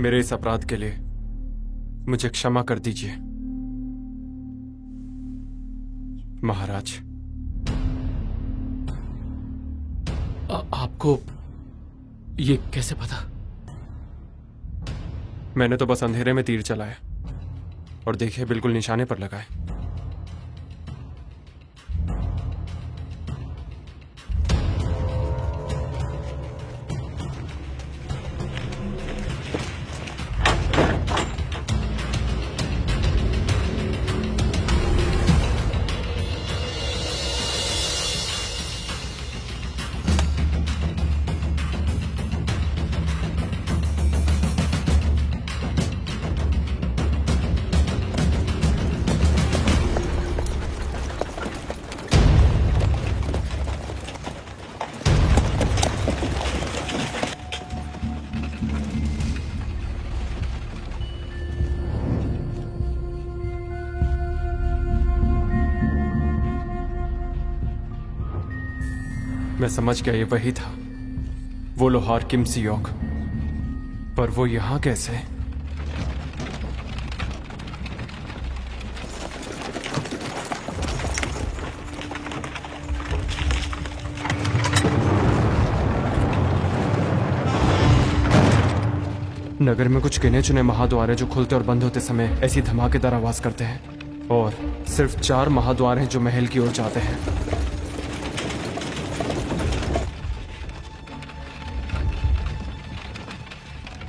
मेरे इस अपराध के लिए मुझे क्षमा कर दीजिए महाराज। आपको ये कैसे पता? मैंने तो बस अंधेरे में तीर चलाया और देखिए बिल्कुल निशाने पर लगा है। मैं समझ गया ये वही था, वो लोहार किम सियोक। पर वो यहां कैसे? नगर में कुछ गिने चुने महाद्वार हैं जो खुलते और बंद होते समय ऐसी धमाकेदार आवाज करते हैं, और सिर्फ 4 महाद्वार हैं जो महल की ओर जाते हैं।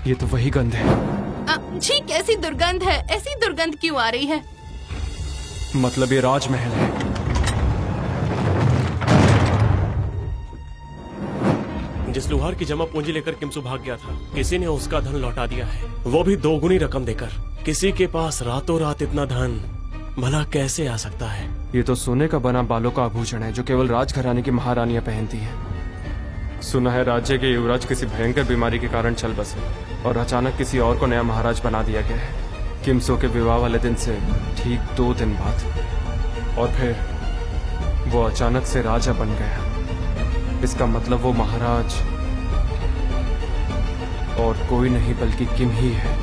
ये तो वही गंध है। छी, कैसी दुर्गंध है! ऐसी दुर्गंध क्यों आ रही है? मतलब ये राजमहल है। जिस लोहार की जमा पूंजी लेकर किमसु भाग गया था, किसी ने उसका धन लौटा दिया है, वो भी 2 गुनी रकम देकर। किसी के पास रातों रात इतना धन भला कैसे आ सकता है? ये तो सोने का बना बालों का आभूषण है जो केवल राजघराने की महारानियां पहनती हैं। सुना है राज्य के युवराज किसी भयंकर बीमारी के कारण चल बसे और अचानक किसी और को नया महाराज बना दिया गया है। किमसो के विवाह वाले दिन से ठीक 2 दिन बाद, और फिर वो अचानक से राजा बन गया। इसका मतलब वो महाराज और कोई नहीं बल्कि किम ही है।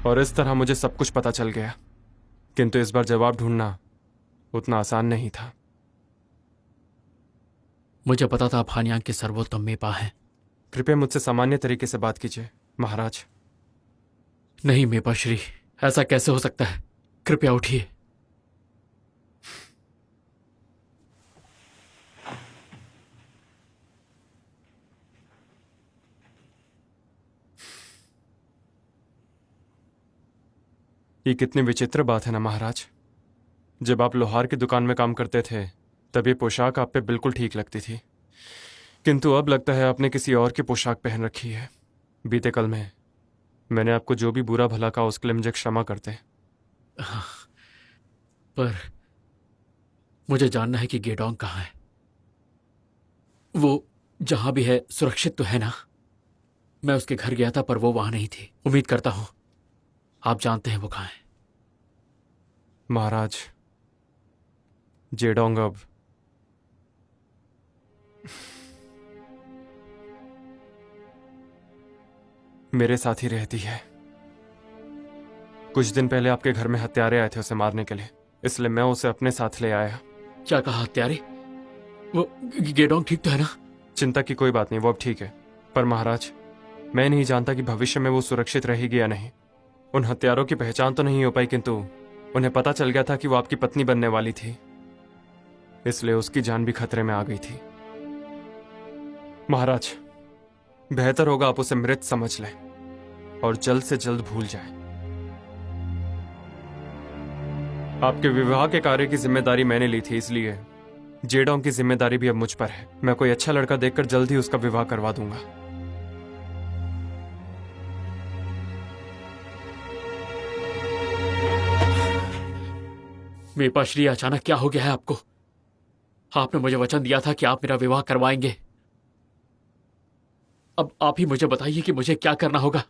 और इस तरह मुझे सब कुछ पता चल गया, किंतु इस बार जवाब ढूंढना उतना आसान नहीं था। मुझे पता था आप हानियांग के सर्वोत्तम मेपा हैं। कृपया मुझसे सामान्य तरीके से बात कीजिए महाराज। नहीं मेपा श्री, ऐसा कैसे हो सकता है? कृपया उठिए। ये कितनी विचित्र बात है ना महाराज। जब आप लोहार की दुकान में काम करते थे तब ये पोशाक आप पे बिल्कुल ठीक लगती थी, किंतु अब लगता है आपने किसी और की पोशाक पहन रखी है। बीते कल में मैंने आपको जो भी बुरा भला कहा उसके लिए मुझे क्षमा करते। पर मुझे जानना है कि गेडोंग कहाँ है। वो जहां भी है सुरक्षित तो है ना? मैं उसके घर गया था पर वो वहां नहीं थी। उम्मीद करता हूं आप जानते हैं वो कहाँ है। महाराज, जेडोंग अब मेरे साथ ही रहती है। कुछ दिन पहले आपके घर में हत्यारे आए थे उसे मारने के लिए, इसलिए मैं उसे अपने साथ ले आया। क्या कहा हत्यारे? वो गेडोंग ठीक तो है ना? चिंता की कोई बात नहीं, वो अब ठीक है। पर महाराज, मैं नहीं जानता कि भविष्य में वो सुरक्षित रहेगी या नहीं। उन हत्यारों की पहचान तो नहीं हो पाई, किंतु उन्हें पता चल गया था कि वो आपकी पत्नी बनने वाली थी, इसलिए उसकी जान भी खतरे में आ गई थी। महाराज, बेहतर होगा आप उसे मृत समझ लें और जल्द से जल्द भूल जाएं। आपके विवाह के कार्य की जिम्मेदारी मैंने ली थी, इसलिए जेडोंग की जिम्मेदारी भी अब मुझ पर है। मैं कोई अच्छा लड़का देखकर जल्द ही उसका विवाह करवा दूंगा। मेपा श्री, अचानक क्या हो गया है आपको? आपने मुझे वचन दिया था कि आप मेरा विवाह करवाएंगे। अब आप ही मुझे बताइए कि मुझे क्या करना होगा।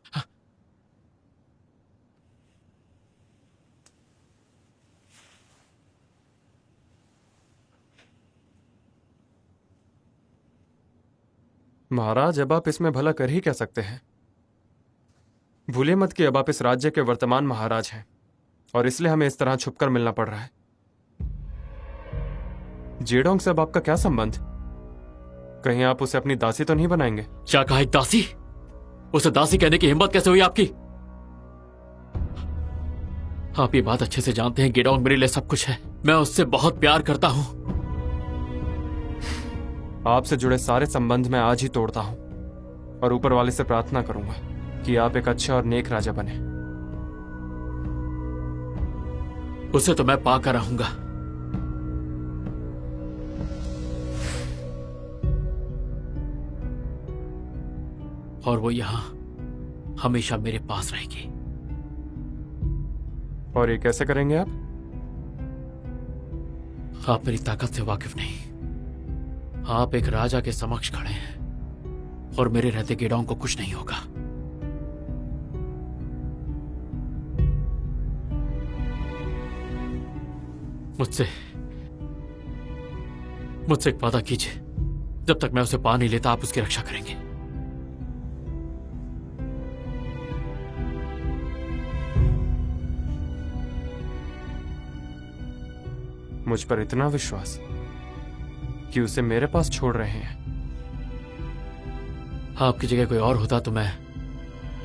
महाराज, अब आप इसमें भला कर ही क्या सकते हैं? भूलिए मत कि अब आप इस राज्य के वर्तमान महाराज हैं और इसलिए हमें इस तरह छुपकर मिलना पड़ रहा है। जेडोंग से अब आपका क्या संबंध? कहीं आप उसे अपनी दासी तो नहीं बनाएंगे? क्या कहा, एक दासी? उसे दासी कहने की हिम्मत कैसे हुई आपकी? आप ये बात अच्छे से जानते हैं गेडोंग मेरे लिए सब कुछ है। मैं उससे बहुत प्यार करता हूं। आपसे जुड़े सारे संबंध मैं आज ही तोड़ता हूं और ऊपर वाले से प्रार्थना करूंगा कि आप एक अच्छे और नेक राजा बने। उसे तो मैं पाकर रहूंगा। और वो यहां हमेशा मेरे पास रहेगी। और ये कैसे करेंगे आप? आप मेरी ताकत से वाकिफ नहीं। आप एक राजा के समक्ष खड़े हैं और मेरे रहते गेडोंग को कुछ नहीं होगा। मुझसे एक वादा कीजिए, जब तक मैं उसे पा नहीं लेता आप उसकी रक्षा करेंगे। मुझ पर इतना विश्वास कि उसे मेरे पास छोड़ रहे हैं? आपकी जगह कोई और होता तो मैं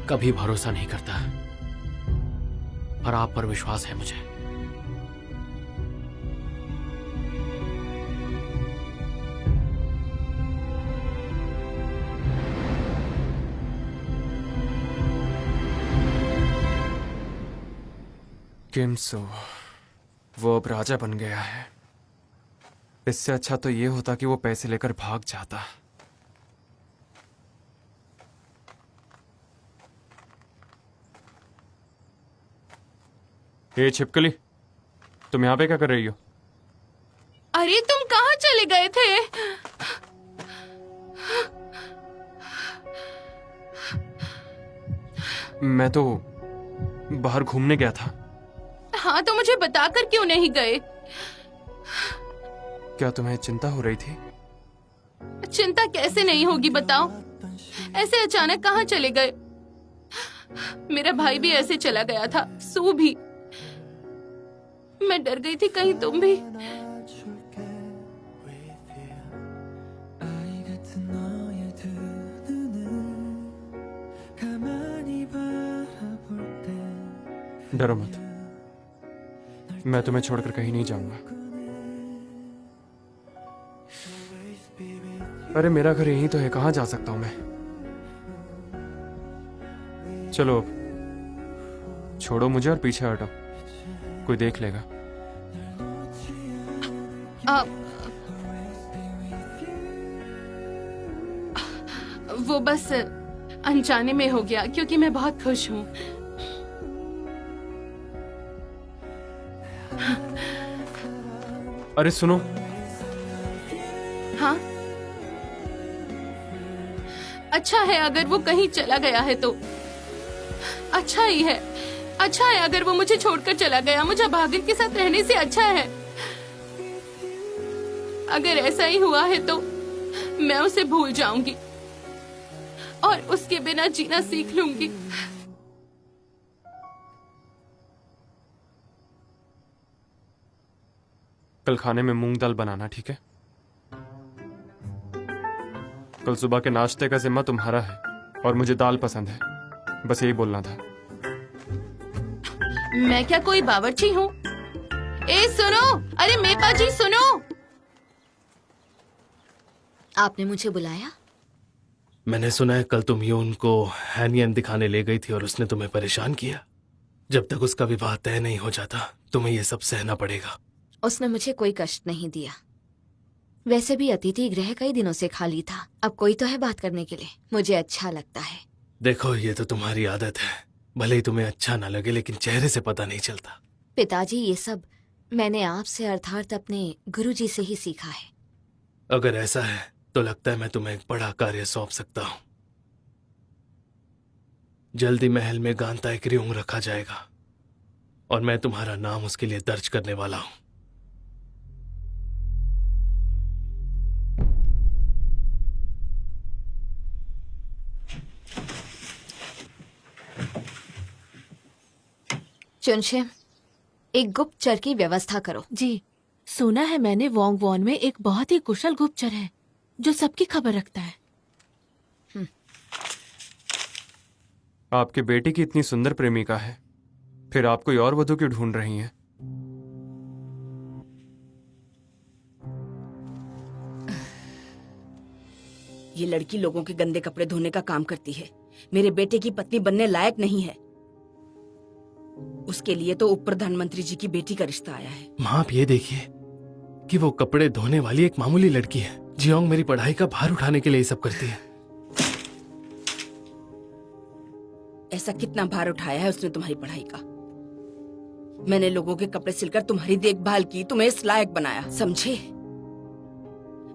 कभी भरोसा नहीं करता, पर आप पर विश्वास है मुझे। किमसो, वो अब राजा बन गया है। इससे अच्छा तो ये होता कि वो पैसे लेकर भाग जाता। ये छिपकली, तुम यहां पे क्या कर रही हो? अरे तुम कहाँ चले गए थे? मैं तो बाहर घूमने गया था। हाँ, तो मुझे बताकर क्यों नहीं गए? क्या तुम्हें चिंता हो रही थी? चिंता कैसे नहीं होगी बताओ? ऐसे अचानक कहाँ चले गए? मेरा भाई भी ऐसे चला गया था, सू भी। मैं डर गई थी कहीं तुम भी। डरो मत, मैं तुम्हें छोड़कर कहीं नहीं जाऊंगा। अरे मेरा घर यहीं तो है, कहां जा सकता हूं मैं? चलो अब छोड़ो मुझे और पीछे हटो, कोई देख लेगा। वो बस अनजाने में हो गया, क्योंकि मैं बहुत खुश हूँ। अरे सुनो। हाँ, अच्छा है अगर वो कहीं चला गया है तो। अच्छा ही है, अच्छा है अगर वो मुझे छोड़कर चला गया। मुझे भागिन के साथ रहने से अच्छा है। अगर ऐसा ही हुआ है तो मैं उसे भूल जाऊंगी और उसके बिना जीना सीख लूंगी। कल खाने में मूंग दाल बनाना, ठीक है? कल सुबह के नाश्ते का जिम्मा तुम्हारा है और मुझे दाल पसंद है, बस यही बोलना था। मैं क्या कोई बावर्ची हूँ? ए सुनो, अरे मेपा जी सुनो। आपने मुझे बुलाया? मैंने सुना है कल तुम यून को हैनियन दिखाने ले गई थी और उसने तुम्हें परेशान किया। जब तक उसका विवाह तय नहीं हो जाता तुम्हें ये सब सहना पड़ेगा। उसने मुझे कोई कष्ट नहीं दिया। वैसे भी अतिथि गृह कई दिनों से खाली था, अब कोई तो है बात करने के लिए। मुझे अच्छा लगता है। देखो ये तो तुम्हारी आदत है, भले ही तुम्हें अच्छा ना लगे लेकिन चेहरे से पता नहीं चलता। पिताजी, ये सब मैंने आपसे अर्थात अपने गुरुजी से ही सीखा है। अगर ऐसा है तो लगता है मैं तुम्हें एक बड़ा कार्य सौंप सकता हूँ। जल्दी महल में गांता एक रिंग रखा जाएगा और मैं तुम्हारा नाम उसके लिए दर्ज करने वाला हूँ। चुनशे, एक गुप्तचर की व्यवस्था करो। जी, सुना है मैंने वोंग वॉन में एक बहुत ही कुशल गुप्तचर है जो सबकी खबर रखता है। आपके बेटे की इतनी सुंदर प्रेमिका है, फिर आप कोई और वधू क्यों ढूंढ रही हैं? ये लड़की लोगों के गंदे कपड़े धोने का काम करती है। मेरे बेटे की पत्नी बनने लायक नहीं है। उसके लिए तो उप प्रधानमंत्री जी की बेटी का रिश्ता आया है। माँ, आप ये देखिए कि वो कपड़े धोने वाली एक मामूली लड़की है। जियोंग मेरी पढ़ाई का भार उठाने के लिए ये सब करती है। ऐसा कितना भार उठाया है उसने तुम्हारी पढ़ाई का? मैंने लोगों के कपड़े सिलकर तुम्हारी देखभाल की, तुम्हें इस लायक बनाया, समझे?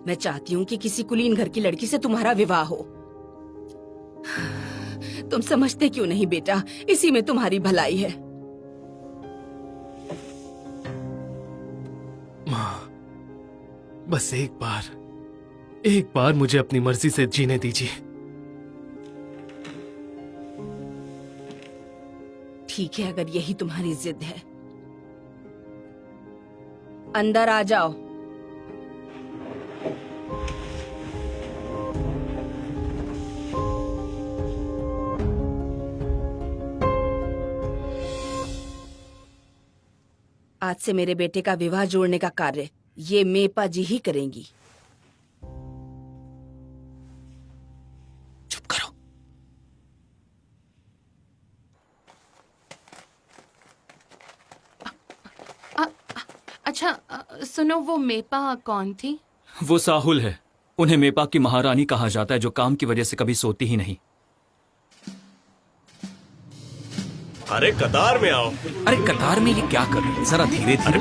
मैं चाहती हूँ कि किसी कुलीन घर की लड़की से तुम्हारा विवाह हो। तुम समझते क्यों नहीं बेटा? इसी में तुम्हारी भलाई है। माँ, बस एक बार मुझे अपनी मर्जी से जीने दीजिए। ठीक है, अगर यही तुम्हारी जिद है। अंदर आ जाओ। आज से मेरे बेटे का विवाह जोड़ने का कार्य ये मेपा जी ही करेंगी। चुप करो। अच्छा, सुनो, वो मेपा कौन थी? वो साहुल है। उन्हें मेपा की महारानी कहा जाता है, जो काम की वजह से कभी सोती ही नहीं। अरे कतार में आओ। अरे कतार में ये क्या कर रहे हैं? जरा धीरे धीरे।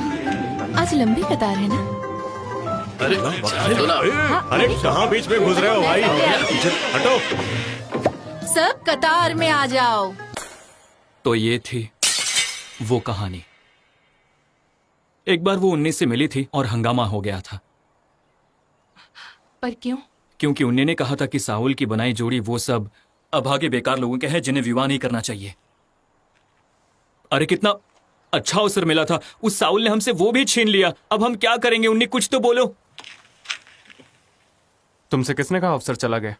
आज लंबी कतार है ना? अरे कहाँ बीच में घुस रहे हो भाई? हटो। सब कतार में आ जाओ। तो ये थी वो कहानी। एक बार वो उन्नी से मिली थी और हंगामा हो गया था। पर क्यों? क्योंकि उन्नी ने कहा था कि साहुल की बनाई जोड़ी वो सब अभागे बेकार लोगों के हैं जिन्हें विवाह नहीं करना चाहिए। अरे कितना अच्छा अवसर मिला था, उस साहुल ने हमसे वो भी छीन लिया। अब हम क्या करेंगे? उन्नी, कुछ तो बोलो। तुमसे किसने कहा अफसर चला गया?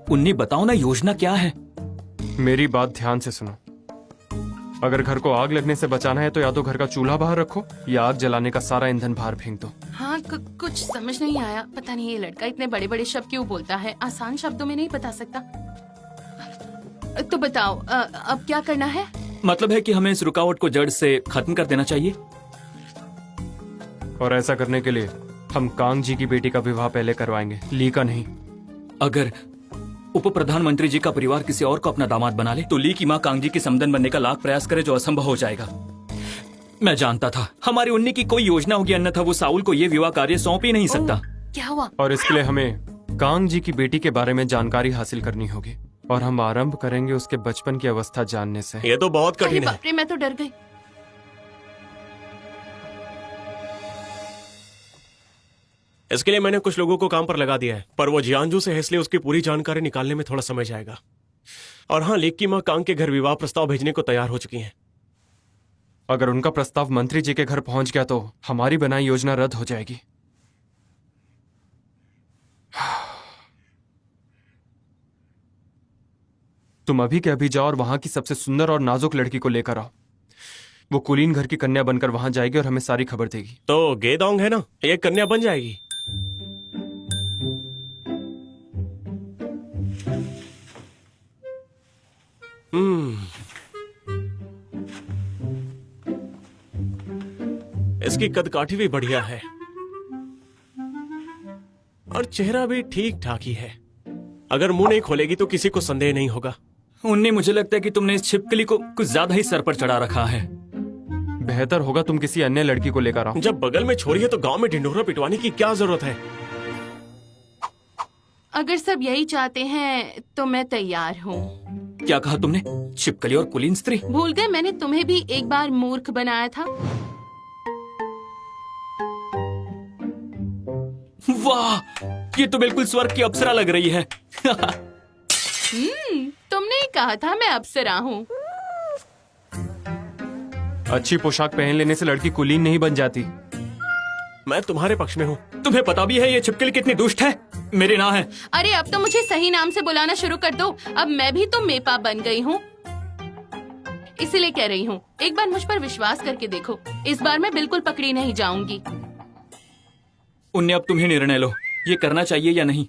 उन्नी, बताओ ना, योजना क्या है? मेरी बात ध्यान से सुनो। अगर घर को आग लगने से बचाना है तो या तो घर का चूल्हा बाहर रखो या आग जलाने का सारा ईंधन बाहर फेंक दो। हाँ, कुछ समझ नहीं आया। पता नहीं ये लड़का इतने बड़े बड़े शब्द क्यों बोलता है। आसान शब्दों में नहीं बता सकता। तो बताओ, अब क्या करना है? मतलब है कि हमें इस रुकावट को जड़ से खत्म कर देना चाहिए। और ऐसा करने के लिए हम कांग जी की बेटी का विवाह पहले करवाएंगे, ली का नहीं। अगर उप प्रधानमंत्री जी का परिवार किसी और को अपना दामाद बना ले तो ली की माँ कांग जी की समधन बनने का लाख प्रयास करे, जो असंभव हो जाएगा। मैं जानता था हमारी उन्नी की कोई योजना होगी, अन्यथा वो साहुल को ये विवाह कार्य सौंप ही नहीं सकता। क्या हुआ? और इसके लिए हमें कांग जी की बेटी के बारे में जानकारी हासिल करनी होगी और हम आरंभ करेंगे उसके बचपन की अवस्था जानने से। ये तो बहुत अरे कठिन है। बाप रे, मैं तो डर गई। इसके लिए मैंने कुछ लोगों को काम पर लगा दिया है, पर वो जियांजू से है, इसलिए उसकी पूरी जानकारी निकालने में थोड़ा समय जाएगा। और हाँ, लीक की माँ कांग के घर विवाह प्रस्ताव भेजने को तैयार हो चुकी हैं। अगर उनका प्रस्ताव मंत्री जी के घर पहुंच गया तो हमारी बनाई योजना रद्द हो जाएगी। तुम अभी के अभी जाओ और वहां की सबसे सुंदर और नाजुक लड़की को लेकर आओ। वो कुलीन घर की कन्या बनकर वहां जाएगी और हमें सारी खबर देगी। तो गेदोंग है ना, ये कन्या बन जाएगी। इसकी कदकाठी भी बढ़िया है और चेहरा भी ठीक ठाक ही है। अगर मुंह नहीं खोलेगी तो किसी को संदेह नहीं होगा। उन्नी, मुझे लगता है कि तुमने इस छिपकली को कुछ ज्यादा ही सर पर चढ़ा रखा है। बेहतर होगा तुम किसी अन्य लड़की को लेकर आओ। जब बगल में छोरी है तो गांव में ढिंढोरा पिटवाने की क्या जरूरत है? अगर सब यही चाहते हैं तो मैं तैयार हूँ। क्या कहा तुमने? छिपकली और कुलीन स्त्री? भूल गए मैंने तुम्हें भी एक बार मूर्ख बनाया था। वाह, ये तो बिल्कुल स्वर्ग की अप्सरा लग रही है। तुमने ही कहा था मैं अप्सरा हूँ। अच्छी पोशाक पहन लेने से लड़की कुलीन नहीं बन जाती। मैं तुम्हारे पक्ष में हूँ। तुम्हें पता भी है ये छिपकली कितनी दुष्ट है? मेरे ना है। अरे अब तो मुझे सही नाम से बुलाना शुरू कर दो। अब मैं भी तो मेपा बन गई हूँ, इसीलिए कह रही हूँ एक बार मुझ पर विश्वास करके देखो। इस बार मैं बिल्कुल पकड़ी नहीं जाऊंगी। उन्हें अब तुम्हें निर्णय लो, ये करना चाहिए या नहीं।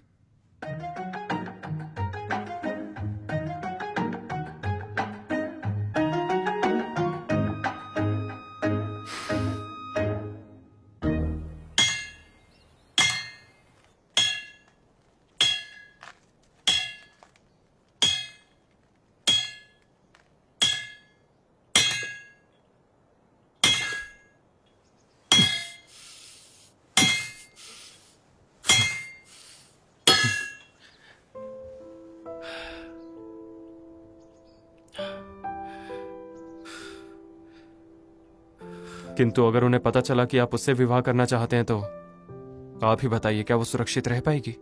किंतु अगर उन्हें पता चला कि आप उससे विवाह करना चाहते हैं तो आप ही बताइए, क्या वो सुरक्षित रह पाएगी?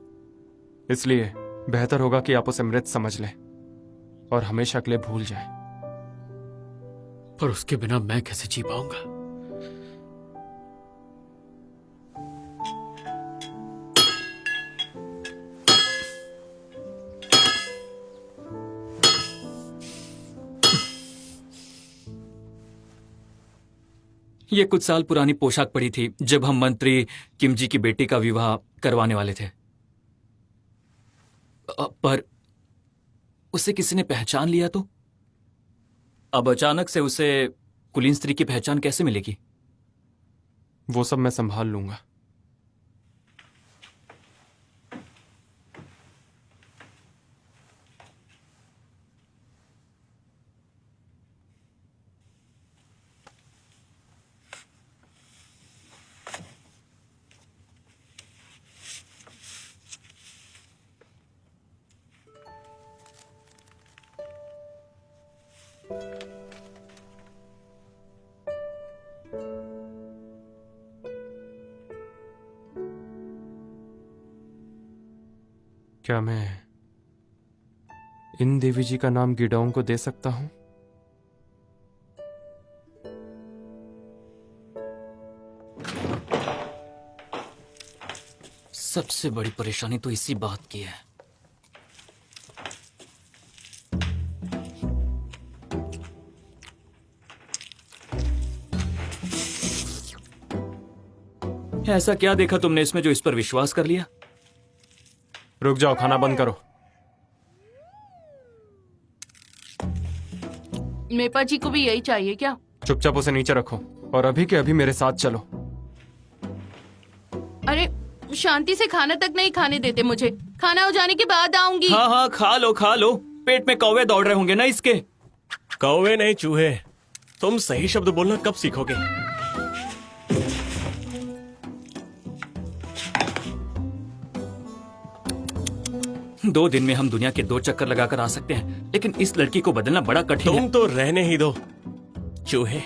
इसलिए बेहतर होगा कि आप उसे मृत समझ लें और हमेशा के लिए भूल जाएं। पर उसके बिना मैं कैसे जी पाऊंगा? ये कुछ साल पुरानी पोशाक पड़ी थी जब हम मंत्री किमजी की बेटी का विवाह करवाने वाले थे। पर उसे किसी ने पहचान लिया तो अब अचानक से उसे कुलीन स्त्री की पहचान कैसे मिलेगी? वो सब मैं संभाल लूंगा। क्या मैं इन देवी जी का नाम गिडोंग को दे सकता हूं? सबसे बड़ी परेशानी तो इसी बात की है। ऐसा क्या देखा तुमने इसमें जो इस पर विश्वास कर लिया? रुक जाओ, खाना बंद करो। मेपा जी को भी यही चाहिए क्या? चुपचाप उसे नीचे रखो और अभी के अभी मेरे साथ चलो। अरे शांति से खाना तक नहीं खाने देते मुझे। खाना हो जाने के बाद आऊंगी। हाँ हाँ, खा लो खा लो। पेट में कौवे दौड़ रहे होंगे ना इसके। कौवे नहीं, चूहे। तुम सही शब्द बोलना कब सीखोगे? 2 दिन में हम दुनिया के 2 चक्कर लगाकर आ सकते हैं, लेकिन इस लड़की को बदलना बड़ा कठिन है। तुम तो रहने ही दो, चूहे।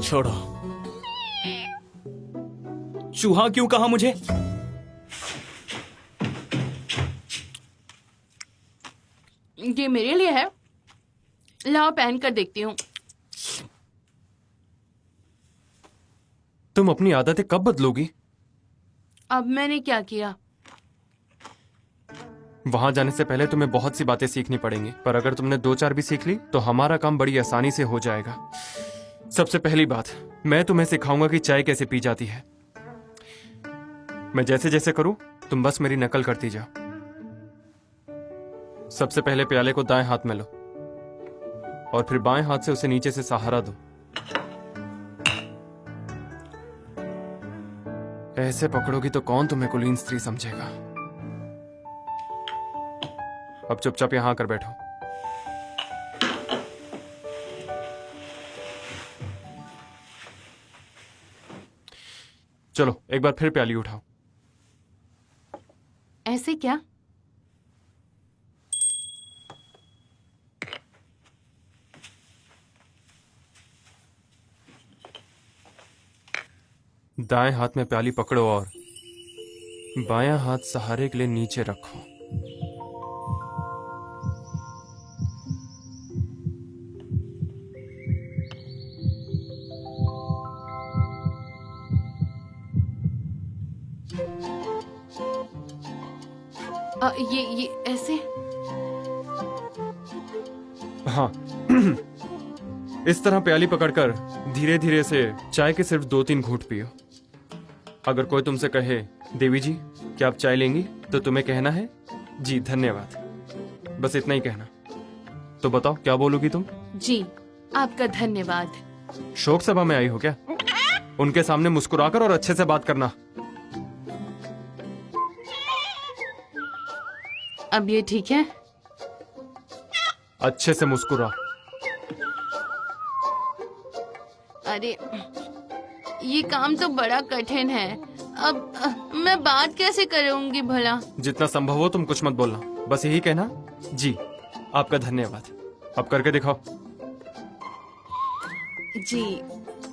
छोड़ो। चूहा क्यों कहा मुझे? ये मेरे लिए है, लाओ पहन कर देखती हूँ। तुम अपनी आदतें कब बदलोगी? अब मैंने क्या किया? वहां जाने से पहले तुम्हें बहुत सी बातें सीखनी पड़ेंगी, पर अगर तुमने 2-4 भी सीख ली तो हमारा काम बड़ी आसानी से हो जाएगा। सबसे पहली बात, मैं तुम्हें सिखाऊंगा कि चाय कैसे पी जाती है। मैं जैसे जैसे करूं तुम बस मेरी नकल करती जाओ। सबसे पहले प्याले को दाएं हाथ में लो और फिर बाएं हाथ से उसे नीचे से सहारा दो। ऐसे पकड़ोगी तो कौन तुम्हें कुलीन स्त्री समझेगा। अब चुपचाप यहां आकर बैठो। चलो एक बार फिर प्याली उठाओ। ऐसे क्या? दाएं हाथ में प्याली पकड़ो और बायां हाथ सहारे के लिए नीचे रखो। ये ऐसे? हाँ। इस तरह प्याली पकड़कर धीरे धीरे से चाय के सिर्फ 2-3 घूंट पियो। अगर कोई तुमसे कहे देवी जी क्या आप चाय लेंगी, तो तुम्हें कहना है जी धन्यवाद। बस इतना ही कहना। तो बताओ क्या बोलोगी तुम? जी आपका धन्यवाद। शोक सभा में आई हो क्या? उनके सामने मुस्कुराकर और अच्छे से बात करना। अब ये ठीक है? अच्छे से मुस्कुरा। अरे ये काम तो बड़ा कठिन है। अब मैं बात कैसे करूंगी भला? जितना संभव हो तुम कुछ मत बोलना, बस यही कहना जी आपका धन्यवाद। अब करके दिखाओ। जी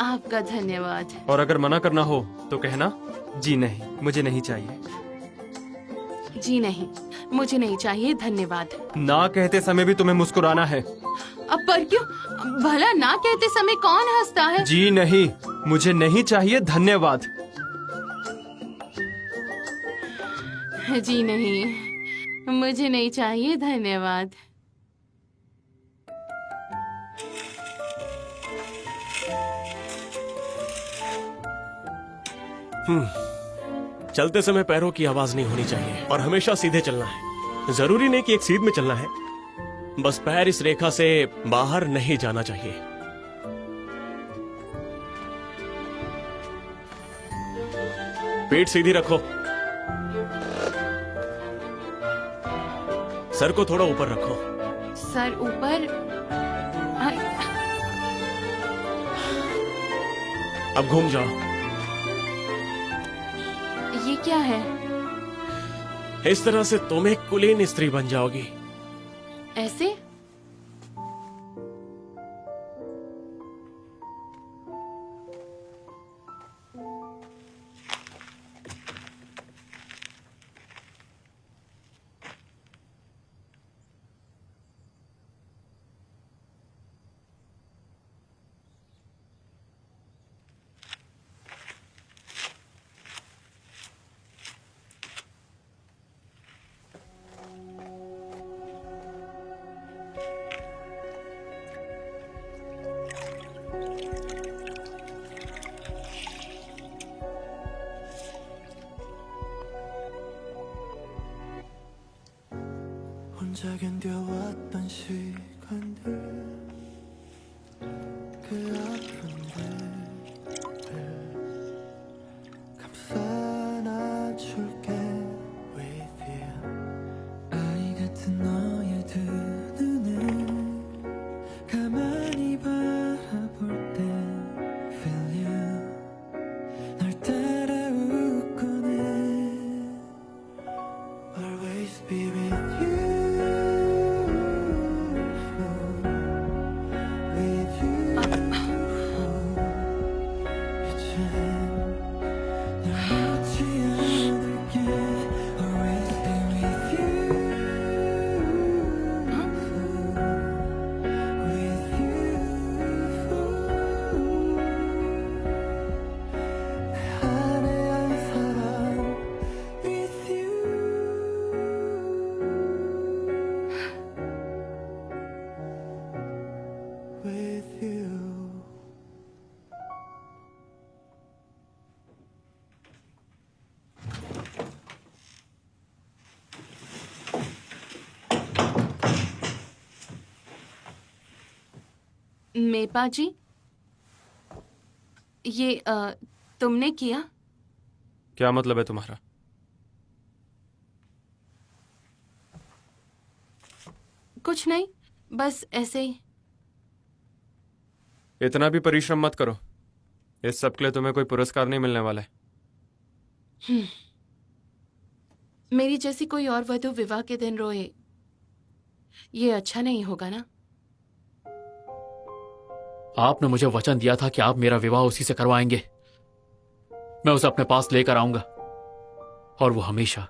आपका धन्यवाद। और अगर मना करना हो तो कहना जी नहीं मुझे नहीं चाहिए। जी नहीं मुझे नहीं चाहिए, धन्यवाद। ना कहते समय भी तुम्हें मुस्कुराना है। अब पर क्यों? भला ना कहते समय कौन हंसता है? जी नहीं मुझे नहीं चाहिए, धन्यवाद। जी नहीं मुझे नहीं चाहिए, धन्यवाद। चलते समय पैरों की आवाज नहीं होनी चाहिए और हमेशा सीधे चलना है। जरूरी नहीं कि एक सीध में चलना है, बस पैर इस रेखा से बाहर नहीं जाना चाहिए। पीठ सीधी रखो, सर को थोड़ा ऊपर रखो। सर ऊपर? अब घूम जाओ। ये क्या है? इस तरह से तुम एक कुलीन स्त्री बन जाओगी। ऐसे? 혼자 견뎌왔던 시간들, 그 아픔들을 감싸 안아줄게 with you. 아이 같은 너의 두 눈을 가만히 바라볼 때 feel you. 널 따라 웃곤 해 always be with you. मेपा जी, ये तुमने किया? क्या मतलब है तुम्हारा? कुछ नहीं, बस ऐसे ही। इतना भी परिश्रम मत करो, इस सब के लिए तुम्हें कोई पुरस्कार नहीं मिलने वाला है। मेरी जैसी कोई और वधु विवाह के दिन रोए, ये अच्छा नहीं होगा ना? आपने मुझे वचन दिया था कि आप मेरा विवाह उसी से करवाएंगे। मैं उसे अपने पास लेकर आऊंगा और वो हमेशा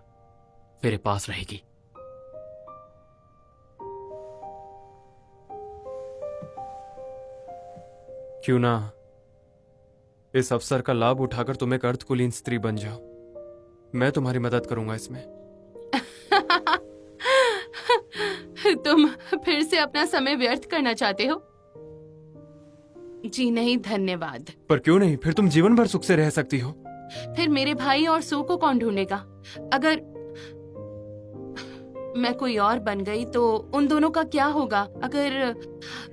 मेरे पास रहेगी। क्यों ना इस अवसर का लाभ उठाकर तुम एक अर्धकुलीन स्त्री बन जाओ। मैं तुम्हारी मदद करूंगा इसमें। तुम फिर से अपना समय व्यर्थ करना चाहते हो? जी नहीं, धन्यवाद। पर क्यों नहीं, फिर तुम जीवन भर सुख से रह सकती हो। फिर मेरे भाई और सू को कौन ढूंढेगा? अगर मैं कोई और बन गई तो उन दोनों का क्या होगा? अगर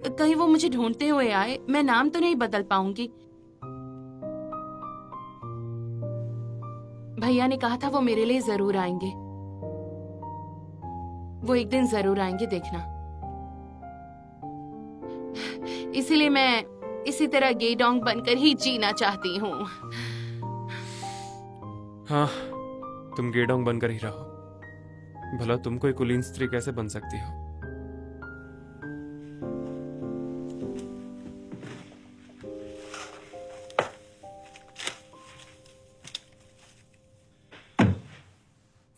कहीं वो मुझे ढूंढते हुए आए, मैं नाम तो नहीं बदल पाऊंगी। भैया ने कहा था वो मेरे लिए जरूर आएंगे। वो एक दिन जरूर आएंगे, देखना। इसीलिए मैं इसी तरह गेडोंग बनकर ही जीना चाहती हूँ। हाँ, तुम गेडोंग बनकर ही रहो। भला तुम कोई कुलीन स्त्री कैसे बन सकती हो?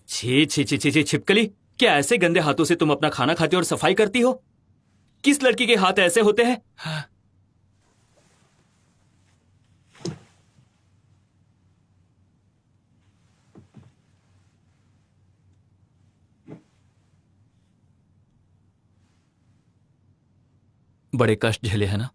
छी छी छी छी छी, छिपकली, क्या ऐसे गंदे हाथों से तुम अपना खाना खाती हो और सफाई करती हो? किस लड़की के हाथ ऐसे होते हैं? हाँ। बड़े कष्ट झेले है ना?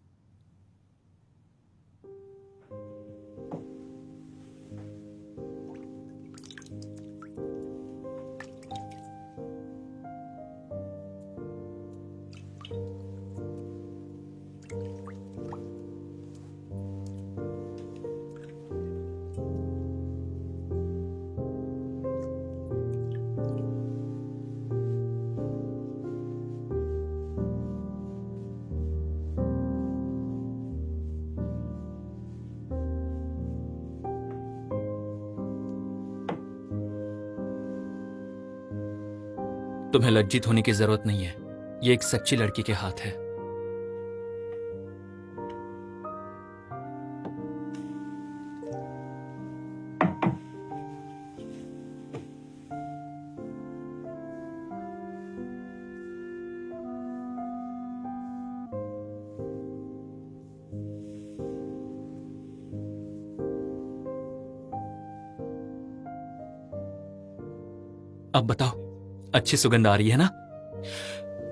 तुम्हें लज्जित होने की जरूरत नहीं है। ये एक सच्ची लड़की के हाथ है। अब बताओ, अच्छी सुगंध आ रही है ना?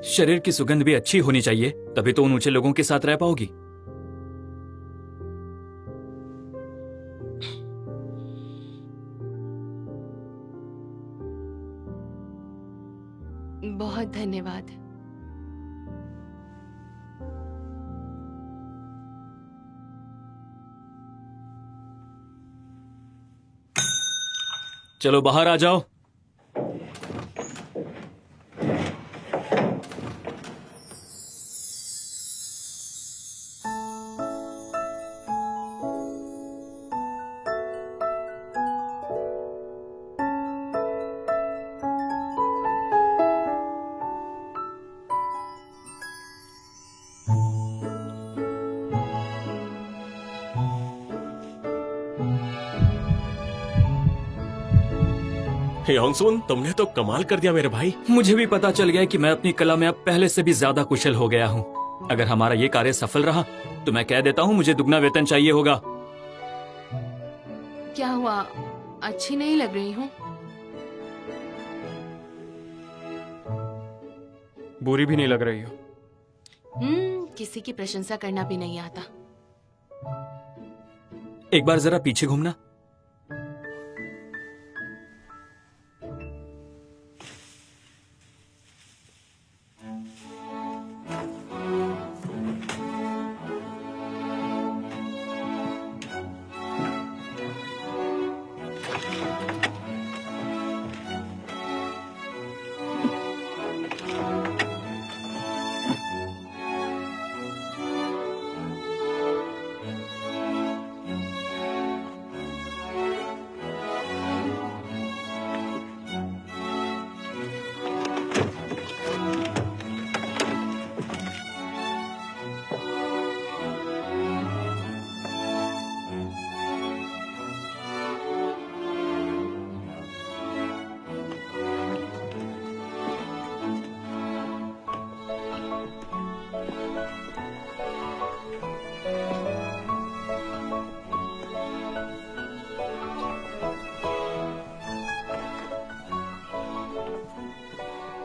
शरीर की सुगंध भी अच्छी होनी चाहिए, तभी तो उन ऊंचे लोगों के साथ रह पाओगी। बहुत धन्यवाद। चलो बाहर आ जाओ। योंगसुन, तुमने तो कमाल कर दिया मेरे भाई। मुझे भी पता चल गया कि मैं अपनी कला में अब पहले से भी ज्यादा कुशल हो गया हूँ। अगर हमारा ये कार्य सफल रहा तो मैं कह देता हूँ मुझे दुगना वेतन चाहिए होगा। क्या हुआ? अच्छी नहीं लग रही हूँ? बुरी भी नहीं लग रही हो। किसी की प्रशंसा करना भी नहीं आता। एक बार जरा पीछे घूमना।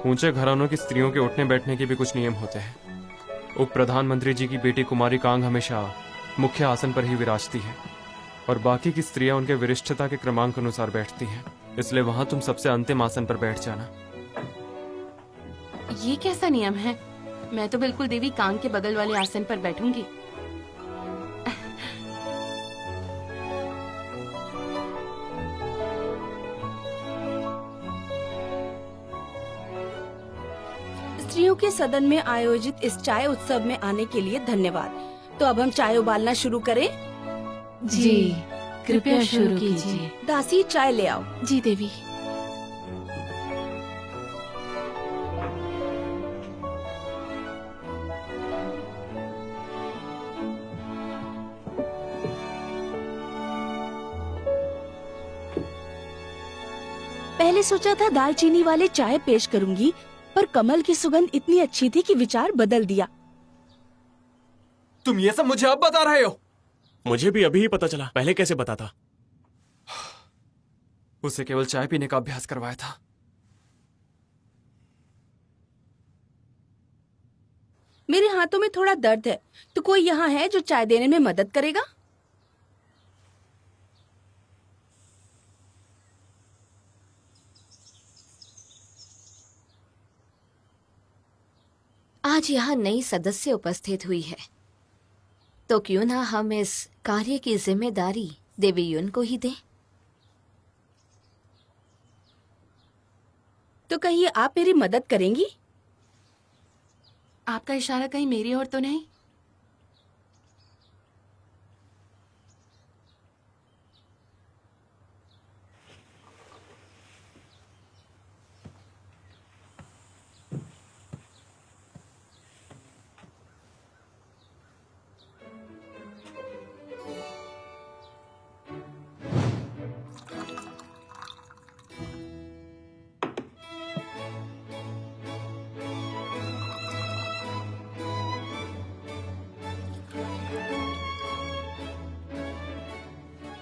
ऊंचे घरानों की स्त्रियों के उठने बैठने के भी कुछ नियम होते हैं। उप प्रधानमंत्री जी की बेटी कुमारी कांग हमेशा मुख्य आसन पर ही विराजती है और बाकी की स्त्रियां उनके वरिष्ठता के क्रमांक अनुसार बैठती हैं। इसलिए वहां तुम सबसे अंतिम आसन पर बैठ जाना। ये कैसा नियम है? मैं तो बिल्कुल देवी कांग के बगल वाले आसन पर बैठूंगी। स्त्रियों के सदन में आयोजित इस चाय उत्सव में आने के लिए धन्यवाद। तो अब हम चाय उबालना शुरू करें। जी, कृपया शुरू कीजिए। दासी चाय ले आओ। जी देवी। पहले सोचा था दालचीनी वाले चाय पेश करूंगी, पर कमल की सुगंध इतनी अच्छी थी कि विचार बदल दिया। तुम ये सब मुझे अब बता रहे हो? मुझे भी अभी ही पता चला, पहले कैसे बताता? उसे केवल चाय पीने का अभ्यास करवाया था। मेरे हाथों में थोड़ा दर्द है, तो कोई यहाँ है जो चाय देने में मदद करेगा? आज यहाँ नई सदस्य उपस्थित हुई है, तो क्यों ना हम इस कार्य की जिम्मेदारी देवी युन को ही दें। तो कहिए, आप मेरी मदद करेंगी? आपका इशारा कहीं मेरी ओर तो नहीं?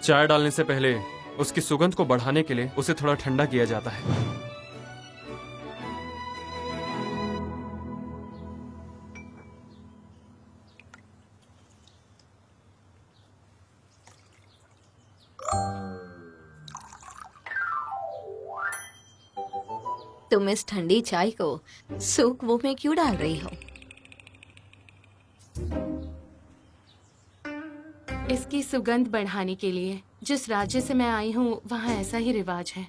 चाय डालने से पहले उसकी सुगंध को बढ़ाने के लिए उसे थोड़ा ठंडा किया जाता है। तुम इस ठंडी चाय को सूप वो में क्यों डाल रही हो? इसकी सुगंध बढ़ाने के लिए। जिस राज्य से मैं आई हूँ वहाँ ऐसा ही रिवाज है।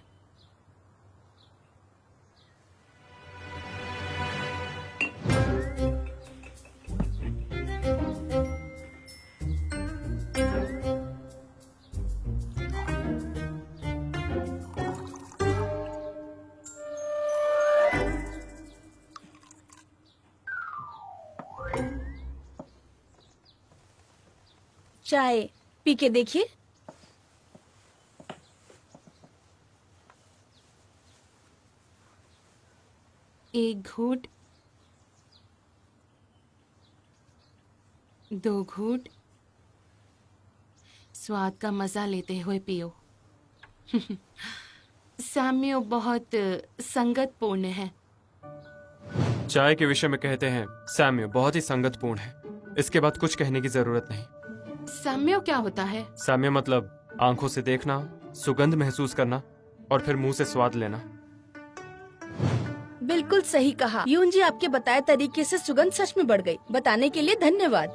चाय पी के देखिए। एक घूंट, दो घूंट, स्वाद का मजा लेते हुए पियो। साम्यो बहुत संगतपूर्ण है। चाय के विषय में कहते हैं साम्य बहुत ही संगतपूर्ण है। इसके बाद कुछ कहने की जरूरत नहीं। साम्यो क्या होता है? साम्य मतलब आंखों से देखना, सुगंध महसूस करना और फिर मुंह से स्वाद लेना। बिल्कुल सही कहा यून जी, आपके बताए तरीके से सुगंध सच में बढ़ गई। बताने के लिए धन्यवाद।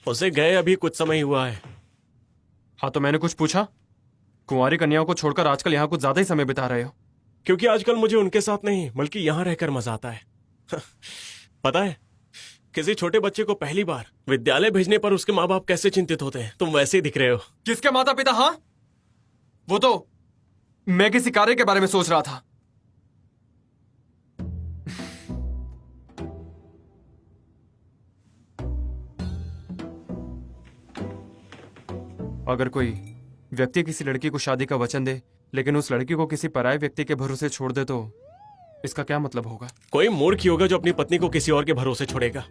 उसे गए अभी कुछ समय हुआ है। हाँ तो मैंने कुछ पूछा? कुंवारी कन्याओं को छोड़कर आजकल यहाँ कुछ ज्यादा ही समय बिता रहे हो। क्योंकि आजकल मुझे उनके साथ नहीं बल्कि यहाँ रहकर मजा आता है। पता है, किसी छोटे बच्चे को पहली बार विद्यालय भेजने पर उसके माँ बाप कैसे चिंतित होते हैं। तुम वैसे ही दिख रहे हो। किसके माता पिता? हाँ, वो तो मैं किसी कार्य के बारे में सोच रहा था। अगर कोई व्यक्ति किसी लड़की को शादी का वचन दे लेकिन उस लड़की को किसी पराये व्यक्ति के भरोसे छोड़ दे तो इसका क्या मतलब होगा? कोई मूर्ख ही होगा जो अपनी पत्नी को किसी और के भरोसे छोड़ेगा।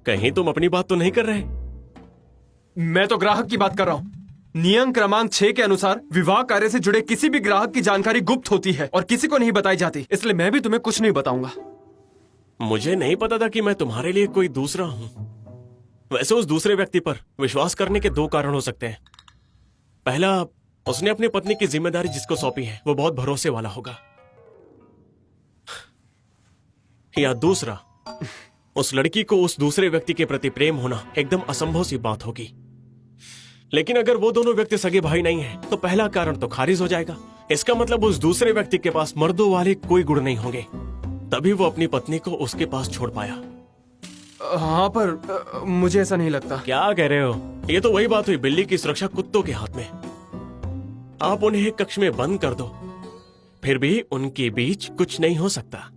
कहीं तुम अपनी बात तो नहीं कर रहे? मैं तो ग्राहक की बात कर रहा हूं। नियम क्रमांक 6 के अनुसार विवाह कार्य से जुड़े किसी भी ग्राहक की जानकारी गुप्त होती है और किसी को नहीं बताई जाती, इसलिए मैं भी तुम्हें कुछ नहीं बताऊंगा। मुझे नहीं पता था कि मैं तुम्हारे लिए कोई दूसरा हूं। वैसे उस दूसरे व्यक्ति पर विश्वास करने के 2 कारण हो सकते हैं। पहला, उसने अपनी पत्नी की जिम्मेदारी जिसको सौंपी है वो बहुत भरोसे वाला होगा, या दूसरा, उस लड़की को उस दूसरे व्यक्ति के प्रति प्रेम होना एकदम असंभव सी बात होगी। लेकिन अगर वो दोनों व्यक्ति सगे भाई नहीं है तो पहला कारण तो खारिज हो जाएगा। इसका मतलब उस दूसरे व्यक्ति के पास मर्दों वाले कोई गुण नहीं होंगे, तभी वो अपनी पत्नी को उसके पास छोड़ पाया। हाँ, पर मुझे ऐसा नहीं लगता। क्या कह रहे हो? ये तो वही बात हुई, बिल्ली की सुरक्षा कुत्तों के हाथ में। आप उन्हें एक कक्ष में बंद कर दो, फिर भी उनके बीच कुछ नहीं हो सकता।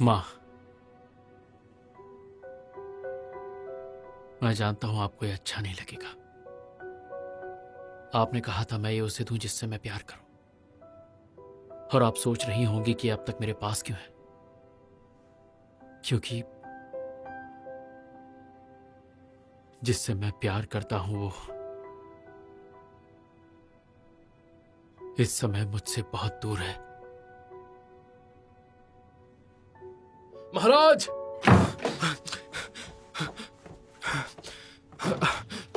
माँ, मैं जानता हूं आपको ये अच्छा नहीं लगेगा। आपने कहा था मैं ये उसे दूं जिससे मैं प्यार करूं, और आप सोच रही होंगी कि अब तक मेरे पास क्यों है, क्योंकि जिससे मैं प्यार करता हूं वो इस समय मुझसे बहुत दूर है। महाराज,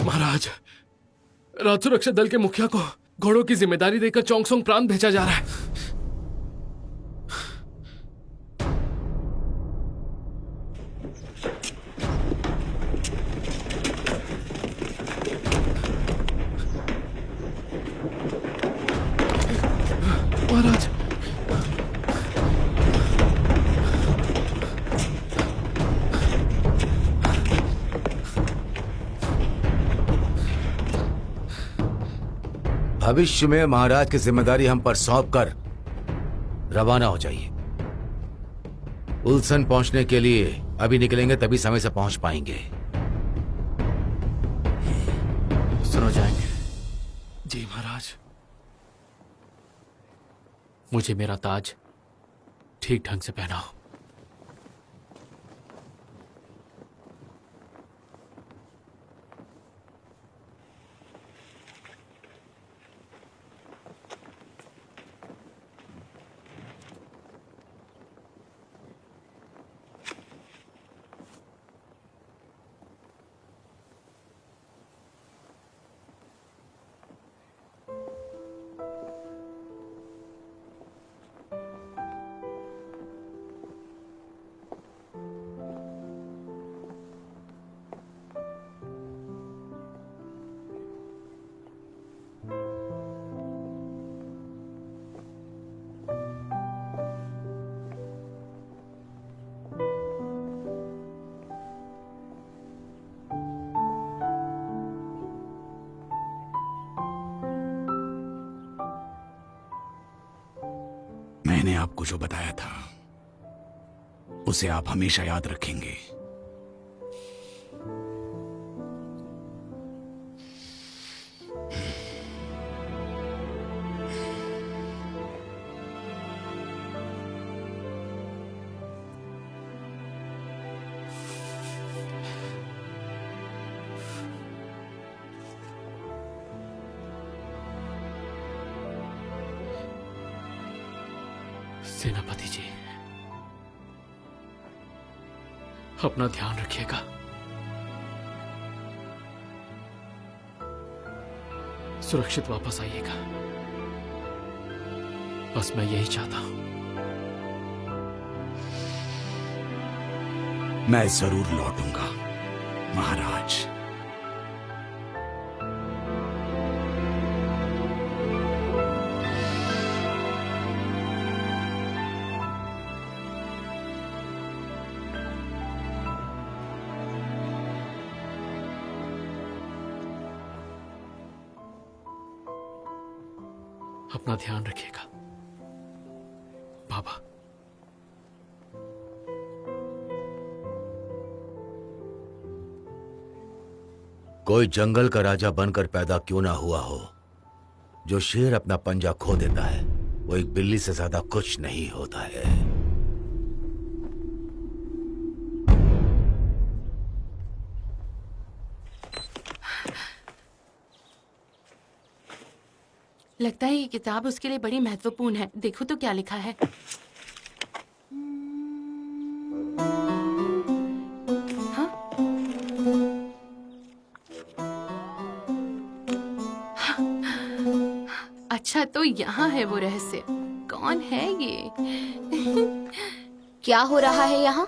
महाराज, राज सुरक्षा दल के मुखिया को घोड़ों की जिम्मेदारी देकर चोंगसोंग प्रांत भेजा जा रहा है। महाराज, भविष्य में महाराज की जिम्मेदारी हम पर सौंप कर रवाना हो जाइए। उल्सन पहुंचने के लिए अभी निकलेंगे, तभी समय से पहुंच पाएंगे। सुनो, जाएंगे। जी महाराज। मुझे मेरा ताज ठीक ढंग से पहनाओ। मैंने आपको जो बताया था उसे आप हमेशा याद रखेंगे। सेनापति जी, अपना ध्यान रखिएगा। सुरक्षित वापस आइएगा, बस मैं यही चाहता हूं। मैं जरूर लौटूंगा महाराज। अपना ध्यान रखिएगा बाबा। कोई जंगल का राजा बनकर पैदा क्यों ना हुआ हो, जो शेर अपना पंजा खो देता है वो एक बिल्ली से ज्यादा कुछ नहीं होता है। लगता है ये किताब उसके लिए बड़ी महत्वपूर्ण है। देखो तो क्या लिखा है। हाँ? अच्छा, तो यहाँ है वो रहस्य। कौन है ये? क्या हो रहा है यहाँ?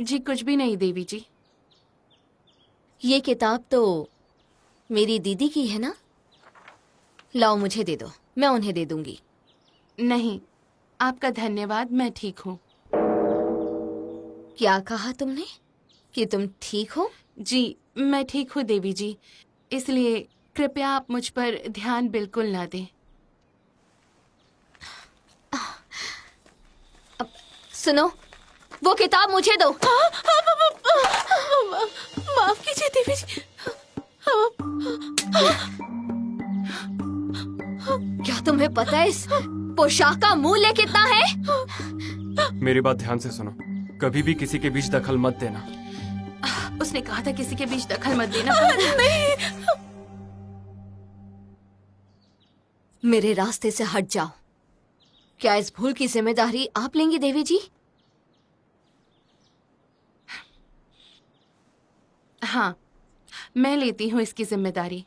जी कुछ भी नहीं देवी जी। ये किताब तो मेरी दीदी की है ना? लाओ मुझे दे दो, मैं उन्हें दे दूंगी। नहीं, आपका धन्यवाद, मैं ठीक हूँ। क्या कहा तुमने कि तुम ठीक हो? जी मैं ठीक हूँ देवी जी, इसलिए कृपया आप मुझ पर ध्यान बिल्कुल ना दें। सुनो, वो किताब मुझे दो। माफ कीजिए देवी जी। क्या तुम्हें पता है इस पोशाक का मूल्य कितना है? मेरी बात ध्यान से सुनो, कभी भी किसी के बीच दखल मत देना। उसने कहा था किसी के बीच दखल मत देना। नहीं। मेरे रास्ते से हट जाओ। क्या इस भूल की जिम्मेदारी आप लेंगी देवी जी? हाँ, मैं लेती हूँ इसकी जिम्मेदारी।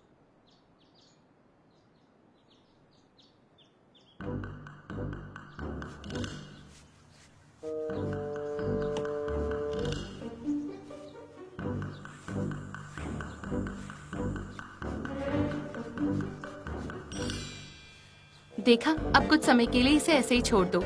देखा, अब कुछ समय के लिए इसे ऐसे ही छोड़ दो।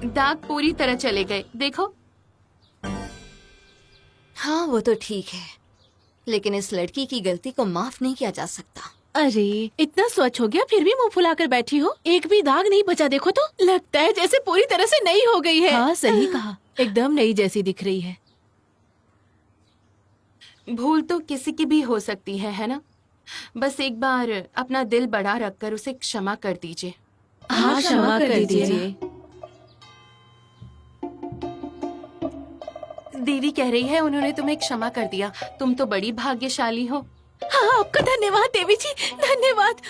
दाग पूरी तरह चले गए, देखो। हाँ वो तो ठीक है, लेकिन इस लड़की की गलती को माफ नहीं किया जा सकता। अरे इतना स्वच्छ हो गया फिर भी मुंह फुलाकर बैठी हो, एक भी दाग नहीं बचा। देखो तो लगता है जैसे पूरी तरह से नई हो गई है। हाँ सही कहा, एकदम नई जैसी दिख रही है। भूल तो किसी की भी हो सकती है ना? बस एक बार अपना दिल बड़ा रखकर उसे क्षमा कर दीजिए। हाँ क्षमा कर दीजिए। दीदी कह रही है उन्होंने तुम्हें क्षमा कर दिया। तुम तो बड़ी भाग्यशाली हो। हाँ आपका धन्यवाद देवी जी, धन्यवाद।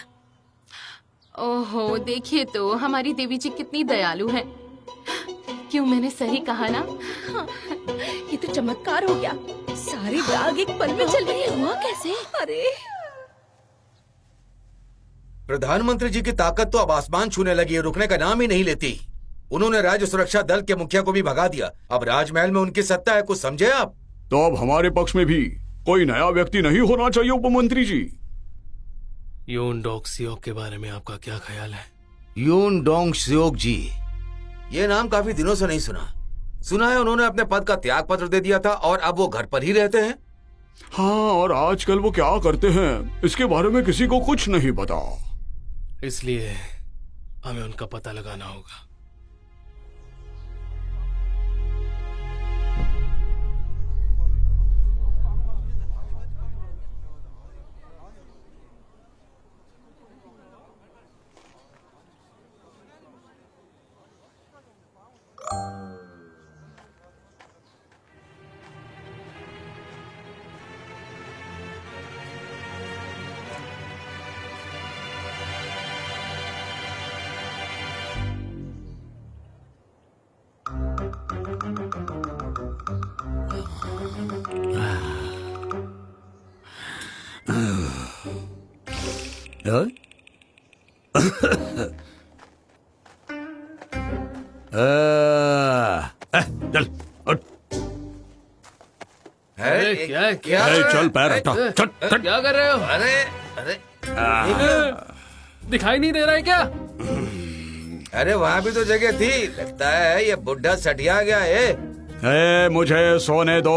ओहो, देखिए तो हमारी देवी जी कितनी दयालु हैं। क्यों, मैंने सही कहा ना? हाँ, ये तो चमत्कार हो गया। सारे दाग एक पल में चल गए। हुआ कैसे? अरे प्रधानमंत्री जी की ताकत तो अब आसमान छूने लगी है, रुकने का नाम ही नहीं लेती। उन्होंने राज्य सुरक्षा दल के मुखिया को भी भगा दिया। अब राजमहल में उनकी सत्ता है, कुछ समझे आप? तो अब हमारे पक्ष में भी कोई नया व्यक्ति नहीं होना चाहिए उपमंत्री जी। यून डोंग सियोक के बारे में आपका क्या ख्याल है? यून डोंग सियोक जी, ये नाम काफी दिनों से नहीं सुना। सुना है उन्होंने अपने पद का त्याग पत्र दे दिया था और अब वो घर पर ही रहते हैं। हाँ, और आजकल वो क्या करते हैं इसके बारे में किसी को कुछ नहीं पता। इसलिए हमें उनका पता लगाना होगा। चल उठ। अरे क्या क्या ए, चल पैर हटा, चल चल। क्या कर रहे हो? अरे अरे दिखाई नहीं दे रहा है क्या? अरे वहाँ भी तो जगह थी। लगता है ये बुढ़ा सटिया गया है। ए, मुझे सोने दो।